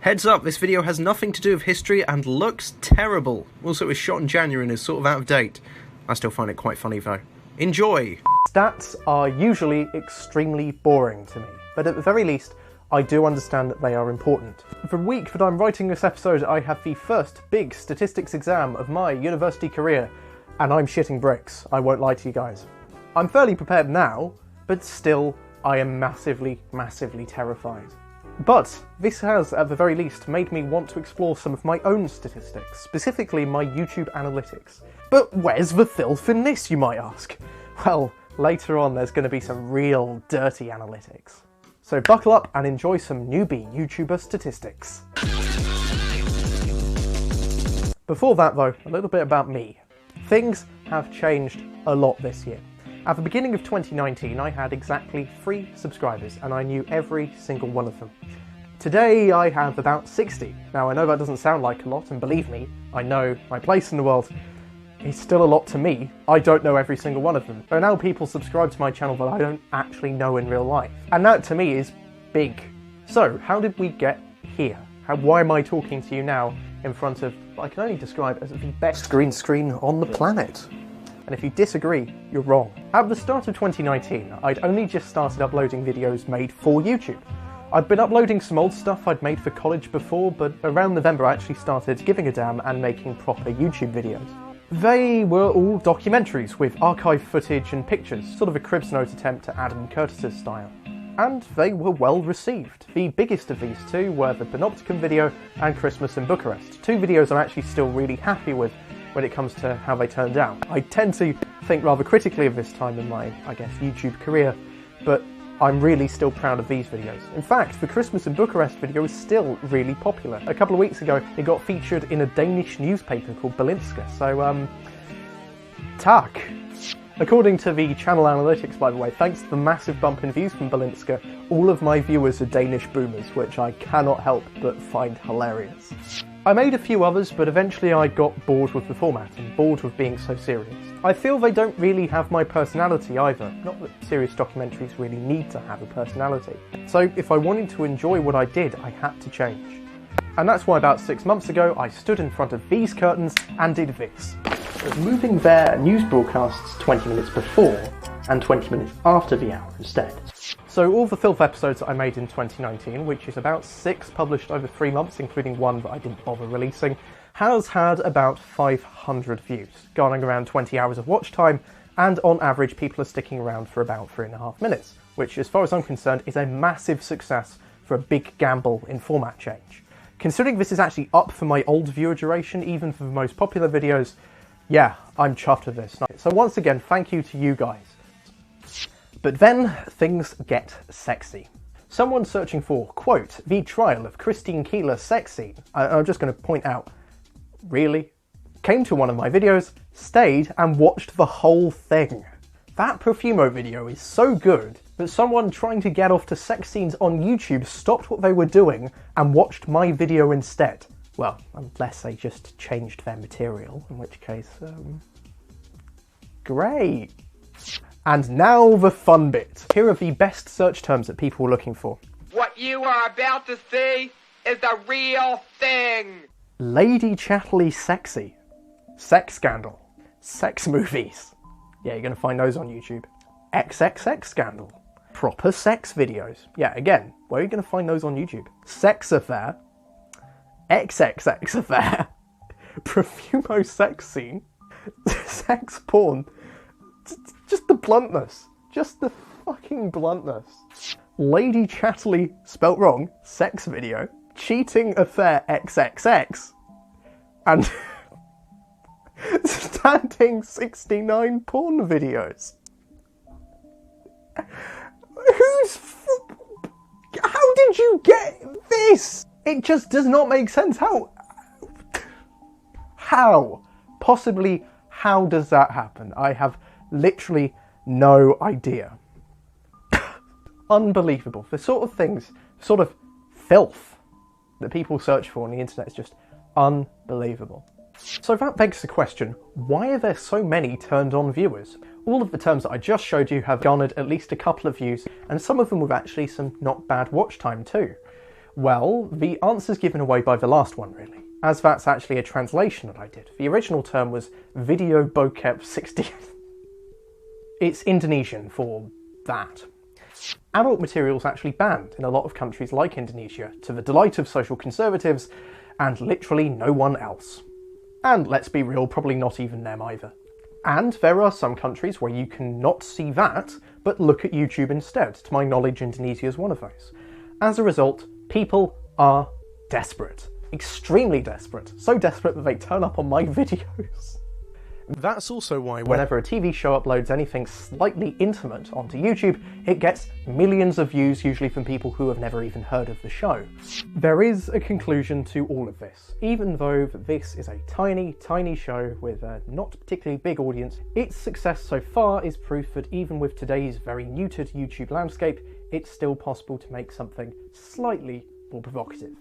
Heads up, this video has nothing to do with history and looks terrible. Also, it was shot in January and is sort of out of date. I still find it quite funny though. Enjoy! Stats are usually extremely boring to me, but at the very least, I do understand that they are important. The week that I'm writing this episode, I have the first big statistics exam of my university career, and I'm shitting bricks, I won't lie to you guys. I'm fairly prepared now, but still, I am massively, massively terrified. But this has, at the very least, made me want to explore some of my own statistics, specifically my YouTube analytics. But where's the filth in this, you might ask? Well, later on there's going to be some real dirty analytics. So buckle up and enjoy some newbie YouTuber statistics. Before that though, a little bit about me. Things have changed a lot this year. At the beginning of 2019, I had exactly 3 subscribers, and I knew every single one of them. Today, I have about 60. Now, I know that doesn't sound like a lot, and believe me, I know my place in the world is still a lot to me. I don't know every single one of them. There are now people subscribe to my channel that I don't actually know in real life, and that to me is big. So, how did we get here? Why am I talking to you now in front of what I can only describe as the best green screen on the planet? And if you disagree, you're wrong. At the start of 2019, I'd only just started uploading videos made for YouTube. I'd been uploading some old stuff I'd made for college before, but around November I actually started giving a damn and making proper YouTube videos. They were all documentaries with archive footage and pictures, sort of a Cribs Note attempt to Adam Curtis's style. And they were well received. The biggest of these two were the Panopticon video and Christmas in Bucharest, 2 videos I'm actually still really happy with when it comes to how they turned out. I tend to think rather critically of this time in my, I guess, YouTube career, but I'm really still proud of these videos. In fact, the Christmas in Bucharest video is still really popular. A couple of weeks ago, it got featured in a Danish newspaper called Berlingske, so, tack. According to the channel analytics, by the way, thanks to the massive bump in views from Berlingske, all of my viewers are Danish boomers, which I cannot help but find hilarious. I made a few others, but eventually I got bored with the format and bored with being so serious. I feel they don't really have my personality either, not that serious documentaries really need to have a personality. So if I wanted to enjoy what I did, I had to change. And that's why about 6 months ago I stood in front of these curtains and did this. Moving their news broadcasts 20 minutes before and 20 minutes after the hour instead. So all the Filth episodes that I made in 2019, which is about 6 published over 3 months, including one that I didn't bother releasing, has had about 500 views, garnering around 20 hours of watch time, and on average people are sticking around for about 3.5 minutes, which as far as I'm concerned is a massive success for a big gamble in format change. Considering this is actually up for my old viewer duration, even for the most popular videos, yeah, I'm chuffed with this. So once again, thank you to you guys. But then, things get sexy. Someone searching for, quote, the trial of Christine Keeler's sex scene, I'm just going to point out, really? Came to one of my videos, stayed and watched the whole thing. That Profumo video is so good that someone trying to get off to sex scenes on YouTube stopped what they were doing and watched my video instead. Well, unless they just changed their material, in which case, great. And now the fun bit. Here are the best search terms that people were looking for. What you are about to see is the real thing! Lady Chatterley sexy. Sex scandal. Sex movies. Yeah, you're going to find those on YouTube. XXX scandal. Proper sex videos. Yeah, again, where are you going to find those on YouTube? Sex affair. XXX affair. Profumo sex scene. Sex porn. Just the bluntness. Just the fucking bluntness. Lady Chatterley, spelt wrong, sex video. Cheating affair XXX. And standing 69 porn videos. How did you get this? It just does not make sense. How? Possibly, how does that happen? I have literally no idea. Unbelievable. The sort of things, sort of filth that people search for on the internet is just unbelievable. So that begs the question, why are there so many turned on viewers? All of the terms that I just showed you have garnered at least a couple of views, and some of them with actually some not bad watch time too. Well, the answer's given away by the last one, really, as that's actually a translation that I did. The original term was video bokep 60. It's Indonesian for that. Adult material's actually banned in a lot of countries like Indonesia, to the delight of social conservatives and literally no one else. And let's be real, probably not even them either. And there are some countries where you can not see that, but look at YouTube instead. To my knowledge, Indonesia is one of those. As a result, people are desperate. Extremely desperate. So desperate that they turn up on my videos. That's also why Whenever a TV show uploads anything slightly intimate onto YouTube, it gets millions of views, usually from people who have never even heard of the show. There is a conclusion to all of this. Even though this is a tiny, tiny show with a not particularly big audience, its success so far is proof that even with today's very neutered YouTube landscape, it's still possible to make something slightly more provocative.